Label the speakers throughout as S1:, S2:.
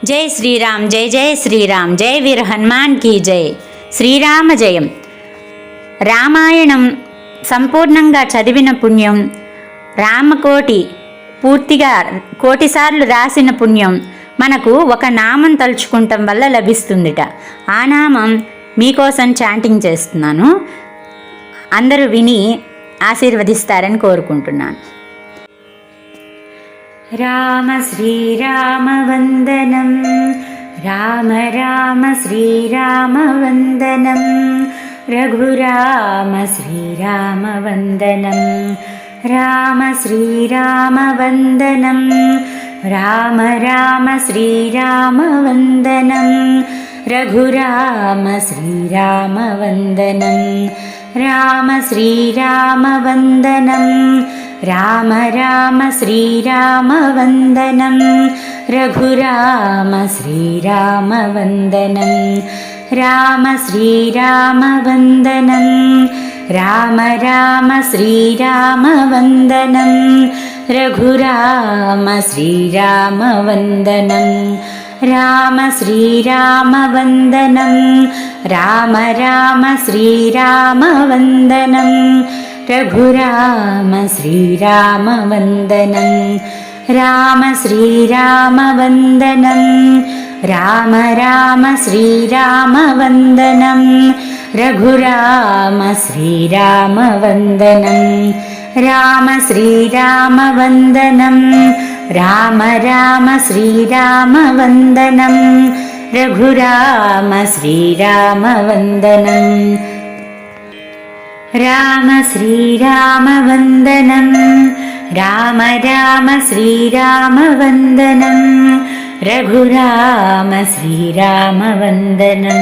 S1: జై శ్రీరామ్, జై జై శ్రీరామ్, జై వీర హనుమాన్ కీ జై. శ్రీరామ జయం. రామాయణం సంపూర్ణంగా చదివిన పుణ్యం, రామకోటి పూర్తిగా కోటిసార్లు రాసిన పుణ్యం మనకు ఒక నామం తలుచుకుంటాం వల్ల లభిస్తుందిట. ఆ నామం మీకోసం చాంటింగ్ చేస్తున్నాను, అందరూ విని ఆశీర్వదిస్తారని కోరుకుంటున్నాను. రామ శ్రీరామ వందనం, రామ రామ శ్రీరామ వందనం, రఘురామ శ్రీరామ వందనం, రామ శ్రీరామ వందనం, రామ రామ శ్రీరామ వందనం, రఘురామ శ్రీరామ వందనం, రామ శ్రీరామ వందనం, రామ రామ శ్రీరామ వందనం, రఘురామ శ్రీరామ వందనం, రామ శ్రీరామ వందనం, రామ రామ శ్రీరామ వందనం, రఘురామ శ్రీరామ వందనం, రామ శ్రీరామ వందనం, రామ రామ శ్రీరామ వందనం, రఘురామ శ్రీరామ వందనం, రామ శ్రీరామ వందనం, రామ రామ శ్రీరామ వందనం, రఘురామ శ్రీరామ వందనం, రామ శ్రీరామ వందనం, రామ రామ శ్రీరామ వందనం, రఘురామ శ్రీరామ వందనం, రామ శ్రీరామ వందనం, రామ రామ శ్రీరామ వందనం, రఘురామ శ్రీరామ వందనం,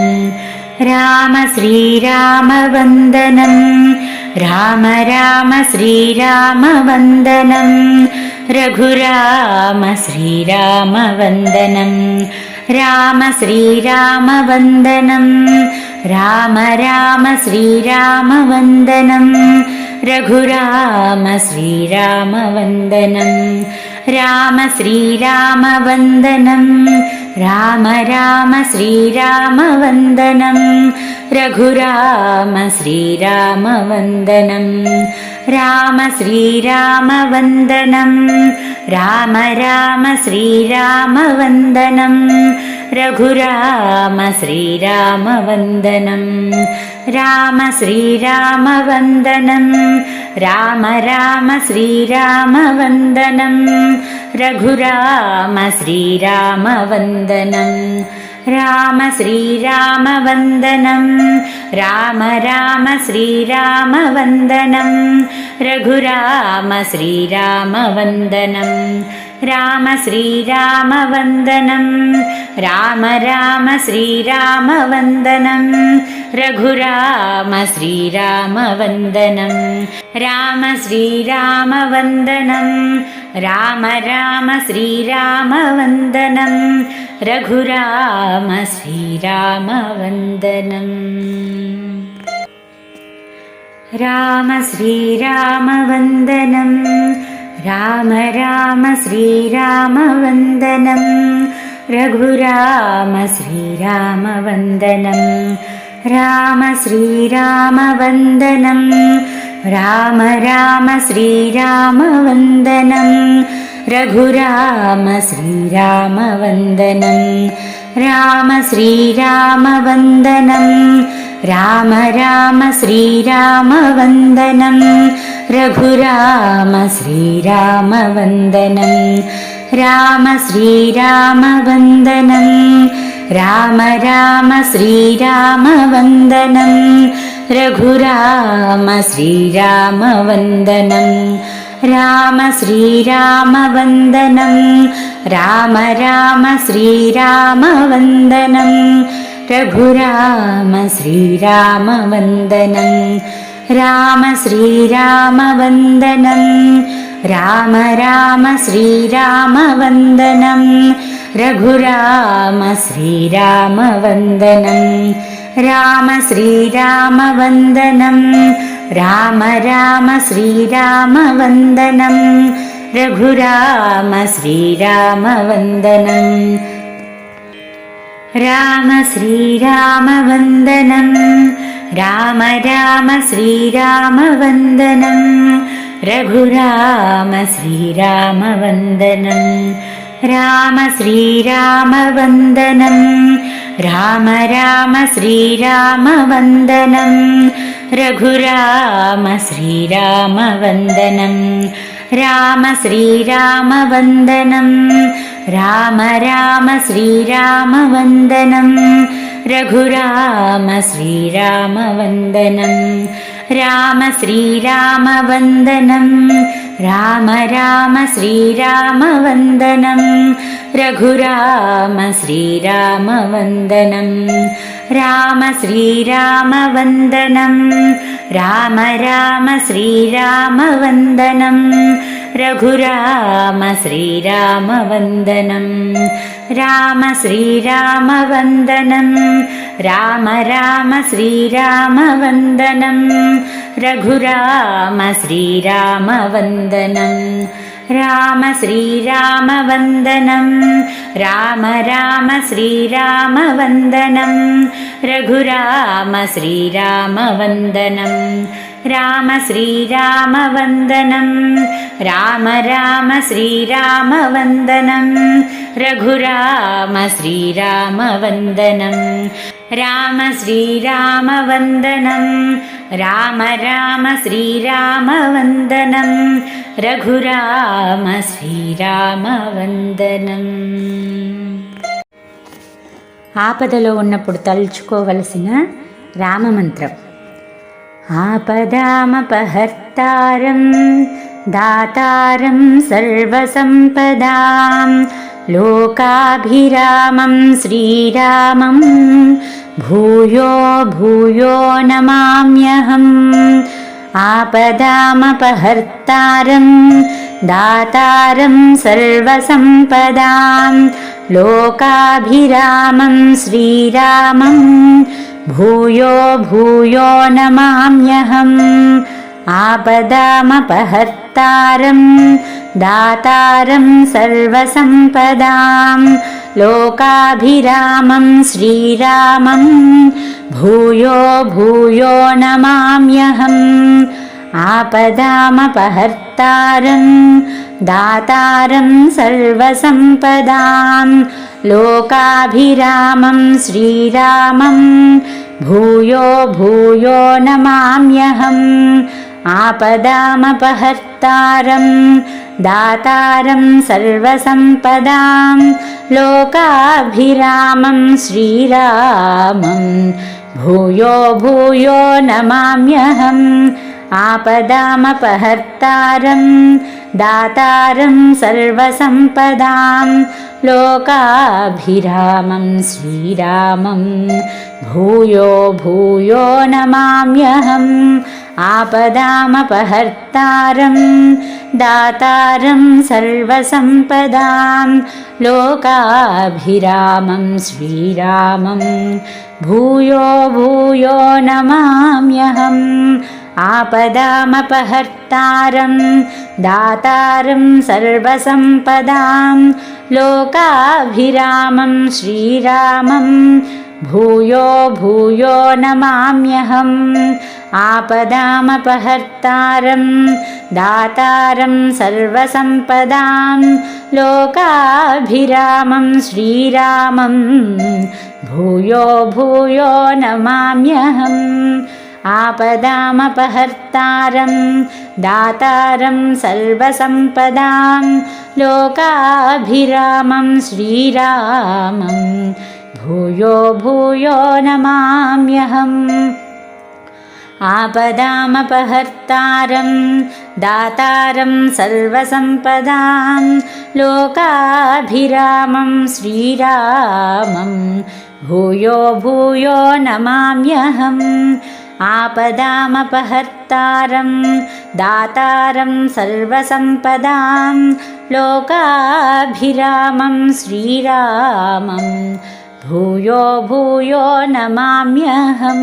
S1: రామ శ్రీరామ వందనం, రామ రామ శ్రీరామ వందనం, రఘురామ శ్రీరామ వందనం, రామ శ్రీరామ వందనం, రామ రామ శ్రీరామ వందనం, రఘురామ శ్రీరామ వందనం, రామ శ్రీరామ వందనం, రామ రామ శ్రీరామ వందనం, రఘురామ శ్రీరామ వందనం, రామ శ్రీరామ వందనం, రామ రామ శ్రీరామ వందనం, రఘురామ శ్రీరామ వందనం, రామ శ్రీరామ వందనం, రామ రామ శ్రీరామ వందనం, రఘురామ శ్రీరామ వందనం, రామ శ్రీరామ వందనం, రామ రామ శ్రీరామ వందనం, రఘురామ శ్రీరామ వందనం, రామ శ్రీరామ వందనం, రామ రామ శ్రీరామ వందనం, రఘురామ శ్రీరామ వందనం, రామ శ్రీరామ వందనం, రామ రామ శ్రీరామ వందనం, రఘురామ శ్రీరామ వందనం, రామ శ్రీరామ వందనం, రామ రామ శ్రీరామ వందనం, రఘురామ శ్రీరామ వందనం, రామ శ్రీరామ వందనం, రామ రామ శ్రీరామ వందనం, రఘురామ శ్రీరామ వందనం, రామ శ్రీరామ వందనం, రామ రామ శ్రీరామ వందనం, రఘురామ శ్రీరామ వందనం, రామ శ్రీరామ వందనం, రామ రామ శ్రీరామ వందనం, రఘురామ శ్రీరామ వందనం, రామ శ్రీరామ వందనం, రామ రామ శ్రీరామ వందనం, రఘురామ శ్రీరామ వందనం, రామ శ్రీరామ వందనం, రామ రామ శ్రీరామ వందనం, రఘురామ శ్రీరామ వందనం, రామ శ్రీరామ వందనం, రామ రామ శ్రీరామ వందనం, రఘురామ శ్రీరామ వందనం, రామ శ్రీరామ వందనం రామ రామ శ్రీరామ వందనం రఘురామ శ్రీరామ వందనం రామ శ్రీరామ వందనం రామ రామ శ్రీరామ వందనం రఘురామ శ్రీరామ వందనం రామ శ్రీరామ వందనం రామ రామ శ్రీరామ వందనం రఘురామ శ్రీరామ వందనం రామ శ్రీరామ వందనం రామ రామ శ్రీరామ వందనం రఘురామ శ్రీరామ వందనం రామ శ్రీరామ వందనం రామ రామ శ్రీరామ వందనం రఘురామ శ్రీరామ వందనం రామ శ్రీరామ వందనం రామ రామ శ్రీరామ వందనం రఘురామ శ్రీరామ వందనం రామ శ్రీరామ వందనం రామ రామ శ్రీరామ వందనం రఘురామ శ్రీరామ వందనం రామ శ్రీరామ వందనం రామ రామ శ్రీరామ వందనం రఘురామ శ్రీరామ వందనం రామ శ్రీరామ వందనం రామ రామ శ్రీరామ వందనం రఘురామ శ్రీరామ వందనం. ఆపదలో ఉన్నప్పుడు తలుచుకోవలసిన రామమంత్రం. ఆపదామపహర్తారం దాతారం సర్వసంపదాం లోకాభిరామం శ్రీరామం భూయో భూయో నమామ్యహం. ఆపదామపహర్తారం దాతారం సర్వసంపదాం లోకాభిరామం శ్రీరామం భూయో భూయో నమామ్యహం. ఆపదామపహర్తారం దాతారం సర్వసంపదాం లోకాభిరామం శ్రీరామం భూయో భూయో నమామ్యహం. ఆపదామపహర్తారం దాతారం సర్వసంపదాం లోకాభిరామం శ్రీరామం భూయో భూయో నమామ్యహం. ఆపదామపహర్తారం దాతారం సర్వసంపదాం లోకాభిరామం శ్రీరామం భూయో భూయో నమామ్యహం. ఆపదామపహర్తారం దాతారం సర్వసంపదాం లోకాభిరామం శ్రీరామం భూయో భూయో నమామ్యహం. ఆపదామపహర్తారం దాతారం సర్వసంపదాం లోకాభిరామం శ్రీరామం భూయో భూయో నమామ్యహం. ఆపదామపహర్తారం దాతారం సర్వసంపదాం లోకాభిరామం శ్రీరామం భూయో భూయో నమామ్యహం. ఆపదామపహర్తారం దాతారం సర్వసంపదాం లోకాభిరామం శ్రీరామం భూయో భూయో నమామ్యహం. ఆపదామపహర్తారం దాతారం సర్వసంపదాం లోకాభిరామం శ్రీరామం భూయో భూయో నమామ్యహం. ఆపదామపహర్తారం దాతారం సర్వసంపదాం లోకాభిరామం శ్రీరామం భూయో భూయో నమామ్యహం. ఆపదామపహర్తారం దాతారం సర్వసంపదాం లోకాభిరామం శ్రీరామం భూయో భూయో నమామ్యహం.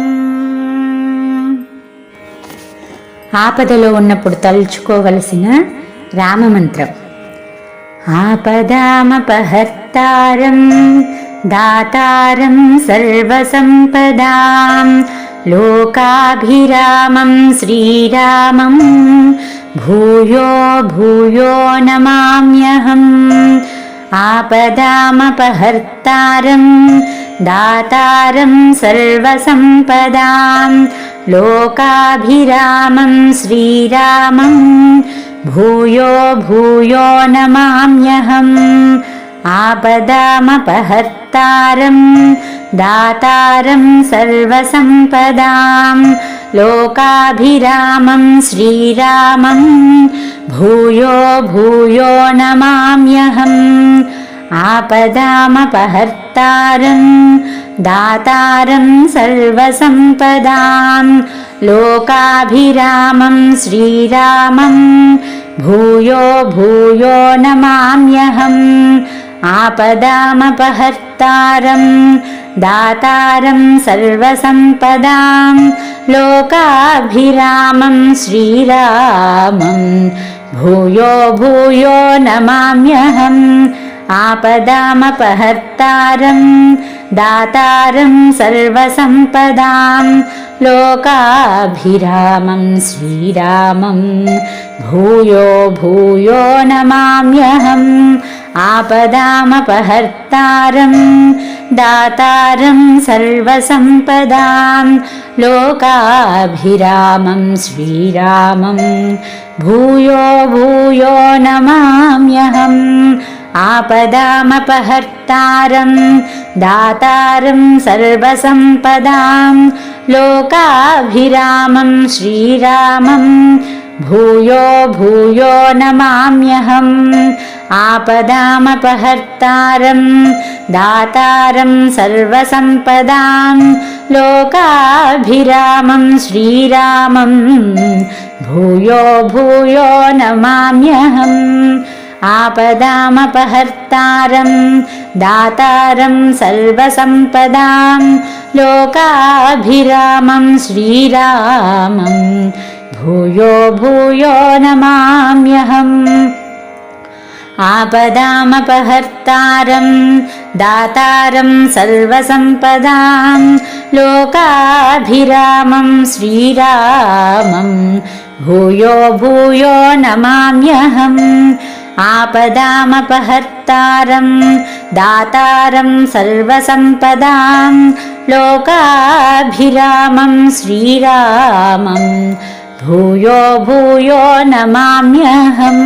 S1: ఆపదలో ఉన్నప్పుడు తలుచుకోవలసిన రామమంత్రం. ఆపదామపహర్తారం दातारं सर्वसम्पदां लोकाभिरामं श्रीरामं भूयो भूयो नमाम्यहम् आपदामपहर्तारं दातारं सर्वसम्पदां लोकाभिरामं श्रीरामं भूयो भूयो नमाम्यहम् आपदामपहर्तारं दातारं सर्वसम्पदां लोकाभिरामं श्रीरामं भूयो भूयो नमाम्यहम् आपदामपहर्तारं दातारं सर्वसम्पदां लोकाभिरामं श्रीरामं भूयो भूयो नमाम्यहम् आपदामपहर्तारं दातारं सर्वसम्पदां लोकाभिरामं श्रीरामं भूयो भूयो नमाम्यहम् आपदामपहर्तारं दातारं सर्वसम्पदां लोकाभिरामं श्रीरामं भूयो भूयो नमाम्यहम् आपदामपहर्तारं दातारं सर्वसम्पदां लोकाभिरामं श्रीरामं भूयो भूयो नमाम्यहम् आपदामपहर्तारं दातारं सर्वसम्पदां लोकाभिरामं श्रीरामं भूयो भूयो नमाम्यहम् आपदामपहर्तारं दातारं सर्वसम्पदां लोकाभिरामं श्रीरामं भूयो भूयो नमाम्यहम् आपदामपहर्तारं दातारं सर्वसम्पदां लोकाभिरामं श्रीरामं भूयो भूयो नमाम्यहम् आपदामपहर्तारं दातारं सर्वसम्पदां लोकाभिरामं श्रीरामं भूयो भूयो नमाम्यहम् आपदामपहर्तारं दातारं सर्वसम्पदां लोकाभिरामं श्रीरामं भूयो भूयो नमाम्यहम्